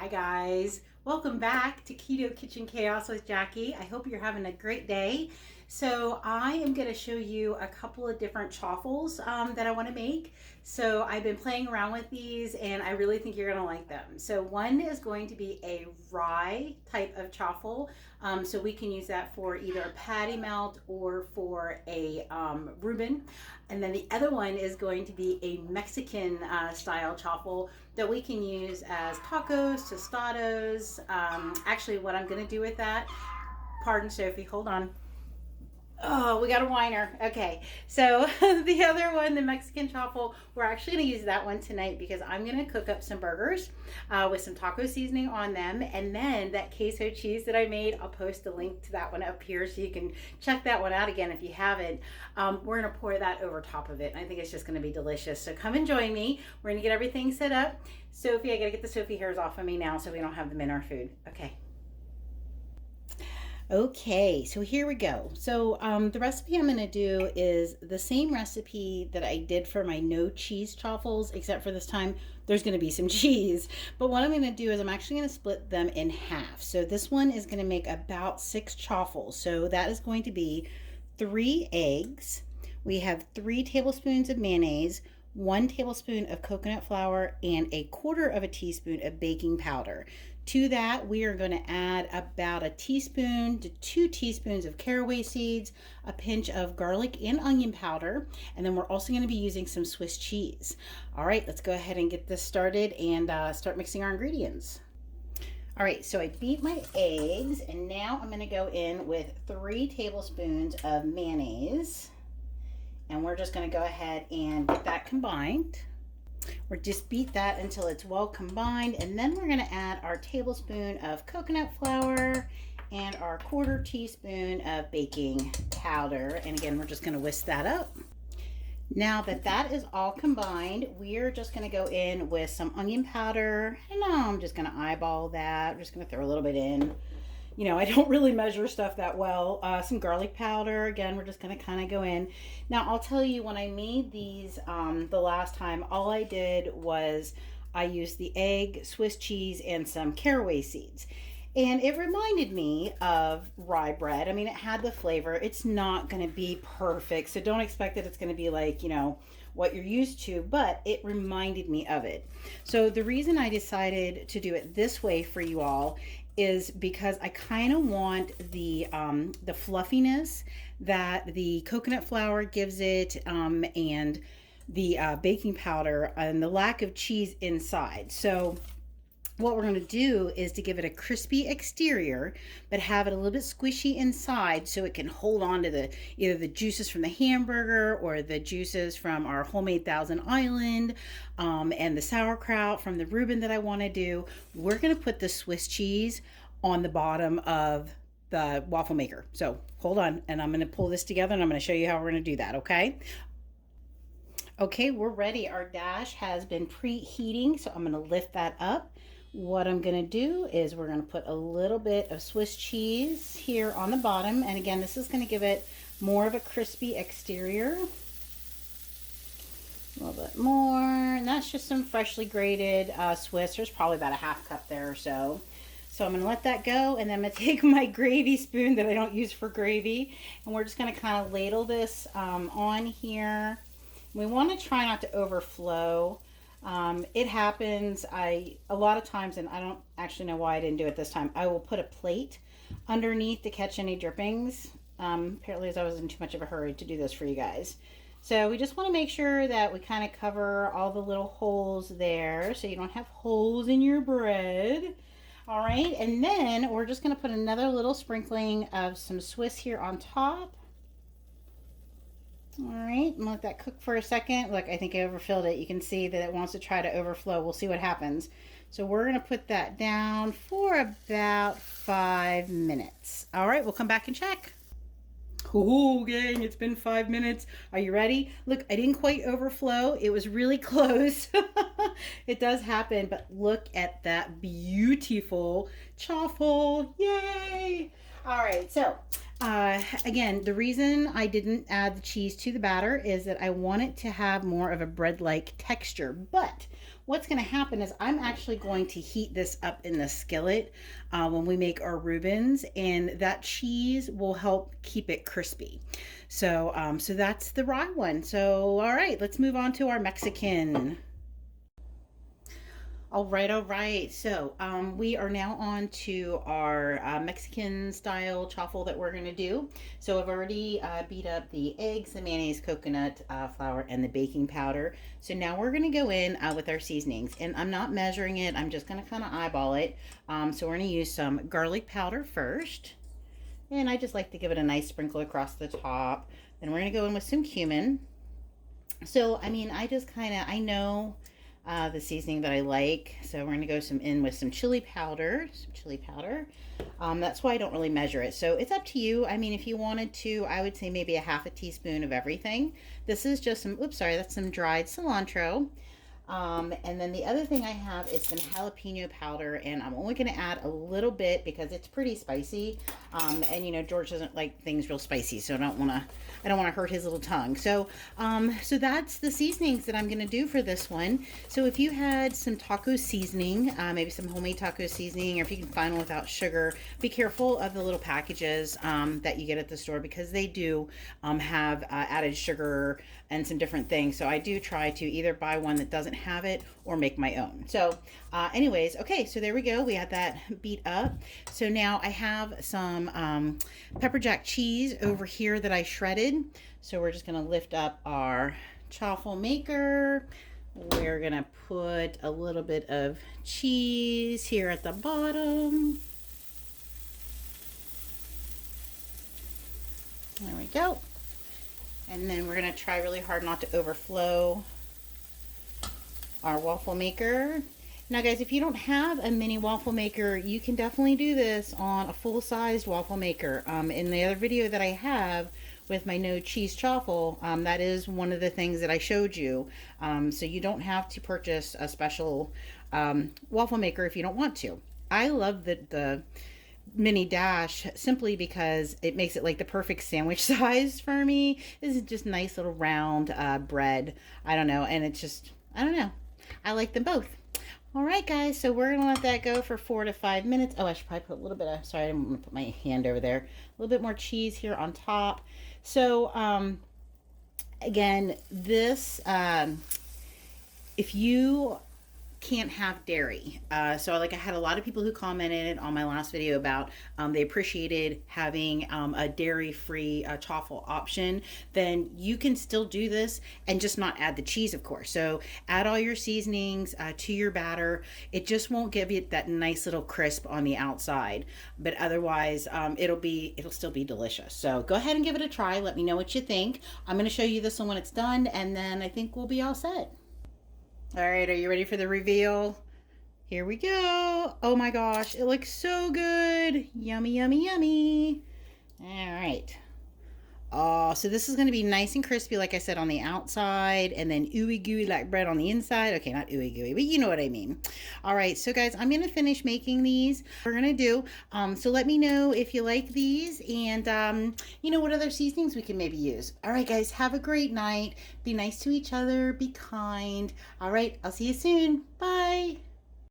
Hi guys, welcome back to Keto Kitchen Chaos with Jackie. I hope you're having a great day. So I am going to show you a couple of different chaffles that I want to make. So I've been playing around with these and I really think you're going to like them. So one is going to be a rye type of chaffle. So we can use that for either a patty melt or for a Reuben. And then the other one is going to be a Mexican style chaffle that we can use as tacos, tostados. Actually, what I'm going to do with that, pardon Sophie, hold on. Oh, we got a whiner. Okay, so the other one, the Mexican chaffle, we're actually going to use that one tonight because I'm going to cook up some burgers with some taco seasoning on them. And then that queso cheese that I made, I'll post a link to that one up here so you can check that one out again if you haven't. We're going to pour that over top of it. And I think it's just going to be delicious. So come and join me. We're going to get everything set up. Sophie, I got to get the Sophie hairs off of me now so we don't have them in our food. Okay, so here we go. So the recipe I'm going to do is the same recipe that I did for my no cheese chaffles, except for this time there's going to be some cheese. But what I'm going to do is I'm actually going to split them in half. So this one is going to make about 6 chaffles. So that is going to be 3 eggs. We have 3 tablespoons of mayonnaise, 1 tablespoon of coconut flour, and 1/4 teaspoon of baking powder. To that, we are going to add about 1 teaspoon to 2 teaspoons of caraway seeds, a pinch of garlic and onion powder, and then we're also going to be using some Swiss cheese. All right, let's go ahead and get this started and start mixing our ingredients. All right, so I beat my eggs, and now I'm going to go in with 3 tablespoons of mayonnaise, and we're just going to go ahead and get that combined. Or just beat that until it's well combined, and then we're going to add our tablespoon of coconut flour and our 1/4 teaspoon of baking powder, and again we're just going to whisk that up. Now that that is all combined, we're just going to go in with some onion powder, and now I'm just going to eyeball that. I'm just going to throw a little bit in. You know, I don't really measure stuff that well. Some garlic powder. Again, we're just going to kind of go in. Now, I'll tell you, when I made these the last time, all I did was I used the egg, Swiss cheese, and some caraway seeds. And it reminded me of rye bread. I mean, it had the flavor. It's not going to be perfect, so don't expect that it's going to be like, you know, what you're used to, but it reminded me of it. So the reason I decided to do it this way for you all is because I kind of want the fluffiness that the coconut flour gives it, and the baking powder and the lack of cheese inside. So what we're going to do is to give it a crispy exterior, but have it a little bit squishy inside so it can hold on to either the juices from the hamburger or the juices from our homemade Thousand Island, and the sauerkraut from the Reuben that I want to do. We're going to put the Swiss cheese on the bottom of the waffle maker. So hold on, and I'm going to pull this together and I'm going to show you how we're going to do that, okay? Okay, we're ready. Our dash has been preheating, so I'm going to lift that up. What I'm going to do is we're going to put a little bit of Swiss cheese here on the bottom. And again, this is going to give it more of a crispy exterior. A little bit more. And that's just some freshly grated Swiss. There's probably about a 1/2 cup there or so. So I'm going to let that go. And then I'm going to take my gravy spoon that I don't use for gravy. And we're just going to kind of ladle this on here. We want to try not to overflow. It happens a lot of times, and I don't actually know why I didn't do it this time. I will put a plate underneath to catch any drippings. Apparently I was in too much of a hurry to do this for you guys. So we just want to make sure that we kind of cover all the little holes there so you don't have holes in your bread. All right, and then we're just going to put another little sprinkling of some Swiss here on top. All right, and let that cook for a second. Look, I think I overfilled it. You can see that it wants to try to overflow. We'll see what happens. So we're going to put that down for about 5 minutes. All right, we'll come back and check. Oh, gang, it's been 5 minutes. Are you ready? Look, I didn't quite overflow. It was really close. It does happen, but look at that beautiful chaffle. Yay! All right, so Again, the reason I didn't add the cheese to the batter is that I want it to have more of a bread-like texture. But what's going to happen is I'm actually going to heat this up in the skillet when we make our Reubens, and that cheese will help keep it crispy. So that's the rye one. So, all right, let's move on to our Mexican. All right, all right. So we are now on to our Mexican style chaffle that we're going to do. So I've already beat up the eggs, the mayonnaise, coconut flour, and the baking powder. So now we're going to go in with our seasonings. And I'm not measuring it. I'm just going to kind of eyeball it. So we're going to use some garlic powder first. And I just like to give it a nice sprinkle across the top. Then we're going to go in with some cumin. So, I mean, I know the seasoning that I like. So we're gonna go in with some chili powder. That's why I don't really measure it. So it's up to you. I mean, if you wanted to, I would say maybe a half a teaspoon of everything. This is just some, oops, sorry, that's some dried cilantro. And then the other thing I have is some jalapeno powder, and I'm only going to add a little bit because it's pretty spicy. And you know, George doesn't like things real spicy, so I don't want to hurt his little tongue. So that's the seasonings that I'm going to do for this one. So if you had some taco seasoning, maybe some homemade taco seasoning, or if you can find one without sugar, be careful of the little packages that you get at the store, because they do have added sugar and some different things. So I do try to either buy one that doesn't have it or make my own. So anyways, okay, so there we go. We had that beat up. So now I have some pepper jack cheese over here that I shredded. So we're just gonna lift up our chaffle maker. We're gonna put a little bit of cheese here at the bottom. There we go. And then we're going to try really hard not to overflow our waffle maker. Now guys, if you don't have a mini waffle maker, you can definitely do this on a full-sized waffle maker. In the other video that I have with my no cheese chaffle, that is one of the things that I showed you. So you don't have to purchase a special waffle maker if you don't want to. I love the mini dash simply because it makes it like the perfect sandwich size for me. This is just nice little round bread. I don't know, and it's just, I don't know, I like them both. All right guys, so we're gonna let that go for 4 to 5 minutes. Oh, I should probably put a little bit of, sorry, I didn't want to put my hand over there, a little bit more cheese here on top. So again, this if you can't have dairy. So like I had a lot of people who commented on my last video about they appreciated having a dairy-free chaffle option. Then you can still do this and just not add the cheese, of course. So add all your seasonings to your batter. It just won't give you that nice little crisp on the outside, but otherwise it'll still be delicious. So go ahead and give it a try. Let me know what you think. I'm going to show you this one when it's done, and then I think we'll be all set. All right, are you ready for the reveal? Here we go. Oh my gosh, it looks so good. Yummy, yummy, yummy. All right. Oh, so this is going to be nice and crispy, like I said, on the outside, and then ooey gooey like bread on the inside. Okay, not ooey gooey, but you know what I mean. All right, so guys, I'm going to finish making these. We're going to do, so let me know if you like these, and you know what other seasonings we can maybe use. All right, guys, have a great night. Be nice to each other. Be kind. All right, I'll see you soon. Bye.